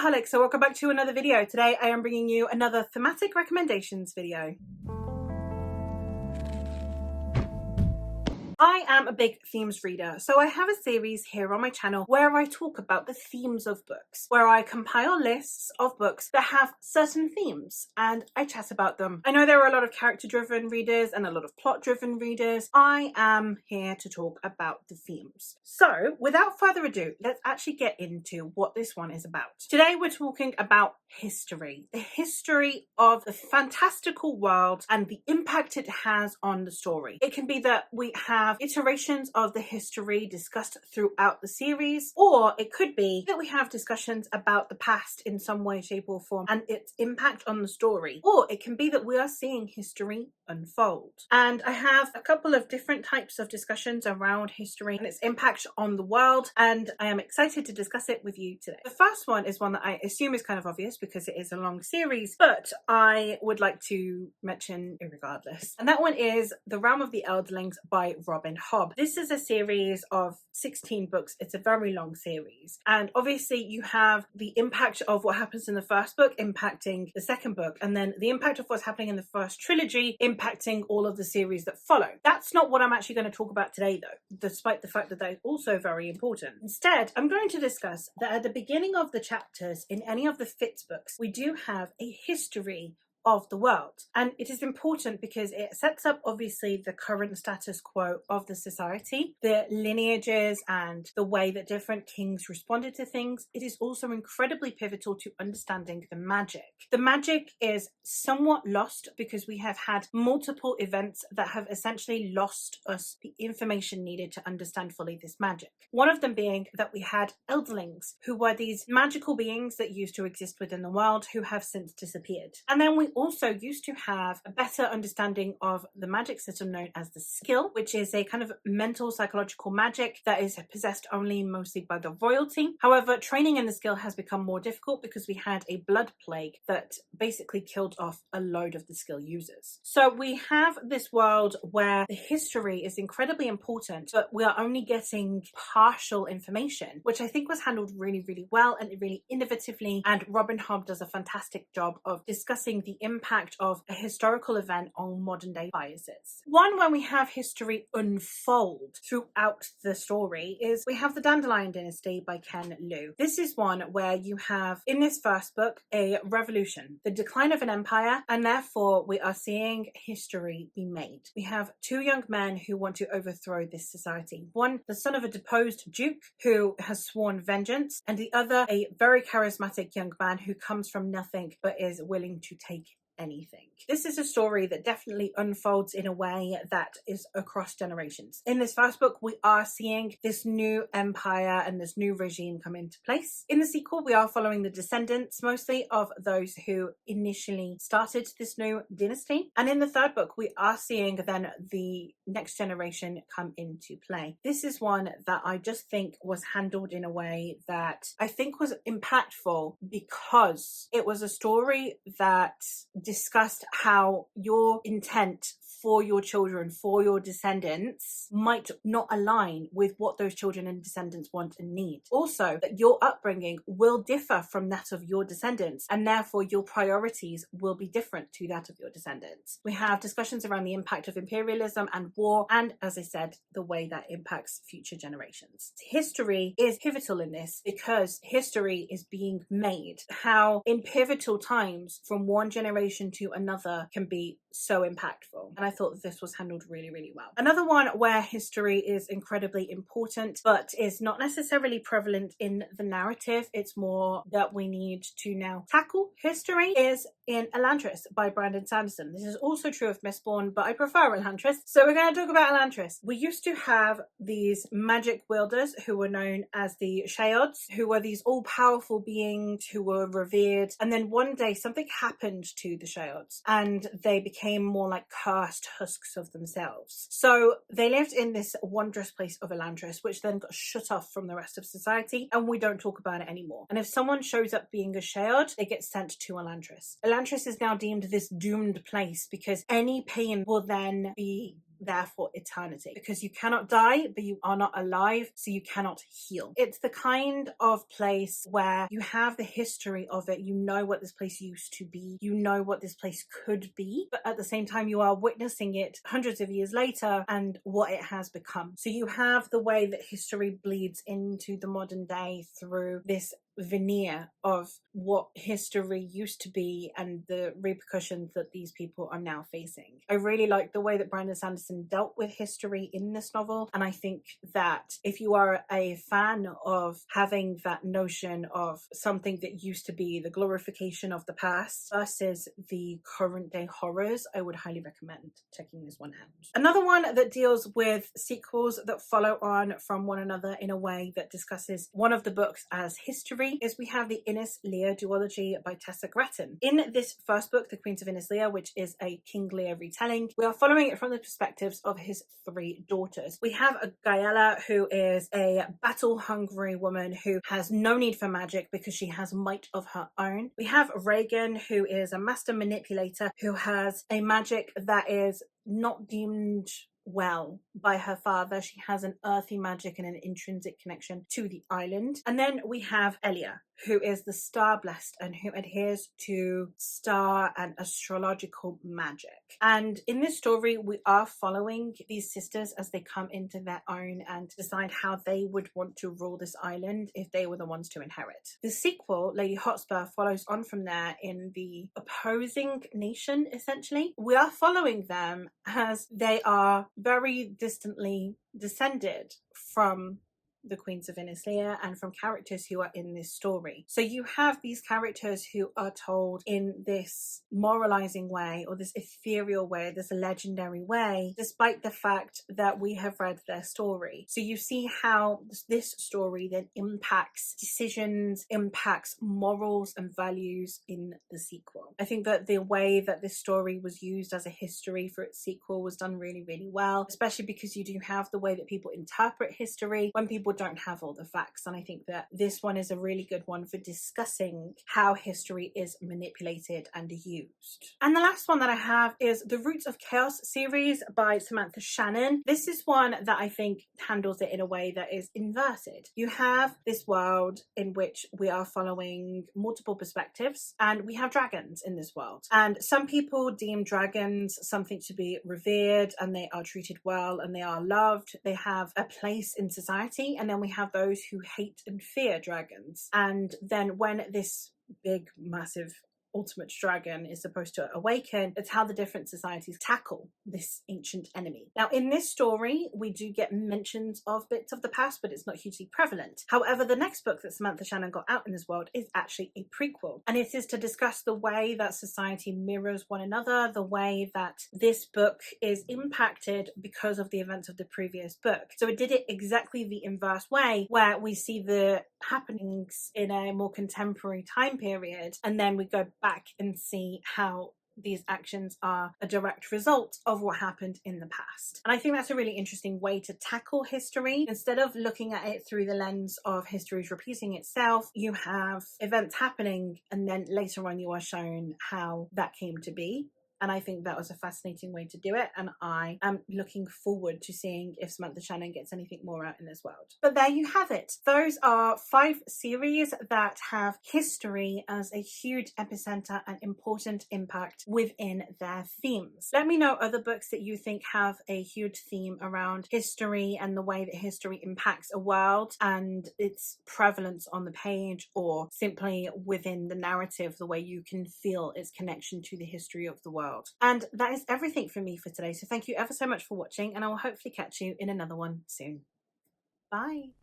Workaholic, so welcome back to another video. Today I am bringing you another thematic recommendations video. I am a big themes reader, so I have a series here on my channel where I talk about the themes of books, where I compile lists of books that have certain themes and I chat about them. I know there are a lot of character-driven readers and a lot of plot-driven readers. I am here to talk about the themes. So without further ado, let's actually get into what this one is about. Today we're talking about history, the history of the fantastical world and the impact it has on the story. It can be that we have iterations of the history discussed throughout the series, or it could be that we have discussions about the past in some way, shape or form and its impact on the story, or it can be that we are seeing history unfold. And I have a couple of different types of discussions around history and its impact on the world, and I am excited to discuss it with you today. The first one is one that I assume is kind of obvious because it is a long series, but I would like to mention regardless. And that one is The Realm of the Elderlings by Robin Hobb. This is a series of 16 books. It's a very long series. And obviously you have the impact of what happens in the first book impacting the second book, and then the impact of what's happening in the first trilogy impacting all of the series that follow. That's not what I'm actually going to talk about today though, despite the fact that that is also very important. Instead, I'm going to discuss that at the beginning of the chapters in any of the Fitz books, we do have a history of the world, and it is important because it sets up obviously the current status quo of the society, the lineages and the way that different kings responded to things. It is also incredibly pivotal to understanding the magic. The magic is somewhat lost because we have had multiple events that have essentially lost us the information needed to understand fully this magic. One of them being that we had Elderlings, who were these magical beings that used to exist within the world who have since disappeared. And then we also used to have a better understanding of the magic system known as the skill, which is a kind of mental psychological magic that is possessed only mostly by the royalty. However, training in the skill has become more difficult because we had a blood plague that basically killed off a load of the skill users. So we have this world where the history is incredibly important, but we are only getting partial information, which I think was handled really, really well and really innovatively. And Robin Hobb does a fantastic job of discussing the impact of a historical event on modern day biases. One where we have history unfold throughout the story is we have the Dandelion Dynasty by Ken Liu. This is one where you have in this first book a revolution, the decline of an empire, and therefore we are seeing history be made. We have two young men who want to overthrow this society. One, the son of a deposed duke who has sworn vengeance, and the other, a very charismatic young man who comes from nothing but is willing to take anything. This is a story that definitely unfolds in a way that is across generations. In this first book, we are seeing this new empire and this new regime come into place. In the sequel, we are following the descendants mostly of those who initially started this new dynasty. And in the third book, we are seeing then the next generation come into play. This is one that I just think was handled in a way that I think was impactful because it was a story that discussed how your intent for your children, for your descendants, might not align with what those children and descendants want and need. Also, that your upbringing will differ from that of your descendants, and therefore your priorities will be different to that of your descendants. We have discussions around the impact of imperialism and war, and as I said, the way that impacts future generations. History is pivotal in this because history is being made. How in pivotal times from one generation to another can be so impactful, and I thought that this was handled really, really well. Another one where history is incredibly important but is not necessarily prevalent in the narrative, it's more that we need to now tackle history, is in Elantris by Brandon Sanderson. This is also true of Mistborn, but I prefer Elantris, so we're going to talk about Elantris. We used to have these magic wielders who were known as the Sheods, who were these all-powerful beings who were revered, and then one day something happened to the Sheods and they became more like cursed husks of themselves. So they lived in this wondrous place of Elantris, which then got shut off from the rest of society, and we don't talk about it anymore. And if someone shows up being a Sheod, they get sent to Elantris. Elantris is now deemed this doomed place because any pain will then be there for eternity, because you cannot die, but you are not alive, so you cannot heal. It's the kind of place where you have the history of it, you know what this place used to be, you know what this place could be, but at the same time you are witnessing it hundreds of years later and what it has become. So you have the way that history bleeds into the modern day through this veneer of what history used to be and the repercussions that these people are now facing. I really like the way that Brandon Sanderson dealt with history in this novel, and I think that if you are a fan of having that notion of something that used to be the glorification of the past versus the current day horrors, I would highly recommend checking this one out. Another one that deals with sequels that follow on from one another in a way that discusses one of the books as history is we have the Innis Lear duology by Tessa Grattan. In this first book, The Queens of Innis Lear, which is a King Lear retelling, we are following it from the perspectives of his three daughters. We have a Gaella, who is a battle-hungry woman who has no need for magic because she has might of her own. We have Reagan, who is a master manipulator who has a magic that is not deemed well by her father. She has an earthy magic and an intrinsic connection to the island. And then we have Elia, who is the star blessed and who adheres to star and astrological magic. And in this story, we are following these sisters as they come into their own and decide how they would want to rule this island if they were the ones to inherit. The sequel, Lady Hotspur, follows on from there in the opposing nation, essentially. We are following them as they are very distantly descended from the Queens of Innis Lear and from characters who are in this story. So you have these characters who are told in this moralizing way, or this ethereal way, this legendary way, despite the fact that we have read their story. So you see how this story then impacts decisions, impacts morals and values in the sequel. I think that the way that this story was used as a history for its sequel was done really, really well, especially because you do have the way that people interpret history when people don't have all the facts. And I think that this one is a really good one for discussing how history is manipulated and used. And the last one that I have is the Roots of Chaos series by Samantha Shannon. This is one that I think handles it in a way that is inverted. You have this world in which we are following multiple perspectives, and we have dragons in this world. And some people deem dragons something to be revered, and they are treated well, and they are loved. They have a place in society. And then we have those who hate and fear dragons. And then when this big, massive ultimate dragon is supposed to awaken, it's how the different societies tackle this ancient enemy. Now, in this story, we do get mentions of bits of the past, but it's not hugely prevalent. However, the next book that Samantha Shannon got out in this world is actually a prequel, and it is to discuss the way that society mirrors one another, the way that this book is impacted because of the events of the previous book. So it did it exactly the inverse way, where we see the happenings in a more contemporary time period, and then we go back and see how these actions are a direct result of what happened in the past. And I think that's a really interesting way to tackle history. Instead of looking at it through the lens of history's repeating itself, you have events happening and then later on you are shown how that came to be. And I think that was a fascinating way to do it. And I am looking forward to seeing if Samantha Shannon gets anything more out in this world. But there you have it. Those are 5 series that have history as a huge epicenter and important impact within their themes. Let me know other books that you think have a huge theme around history and the way that history impacts a world and its prevalence on the page, or simply within the narrative, the way you can feel its connection to the history of the world. And that is everything from me for today. So thank you ever so much for watching, and I will hopefully catch you in another one soon. Bye.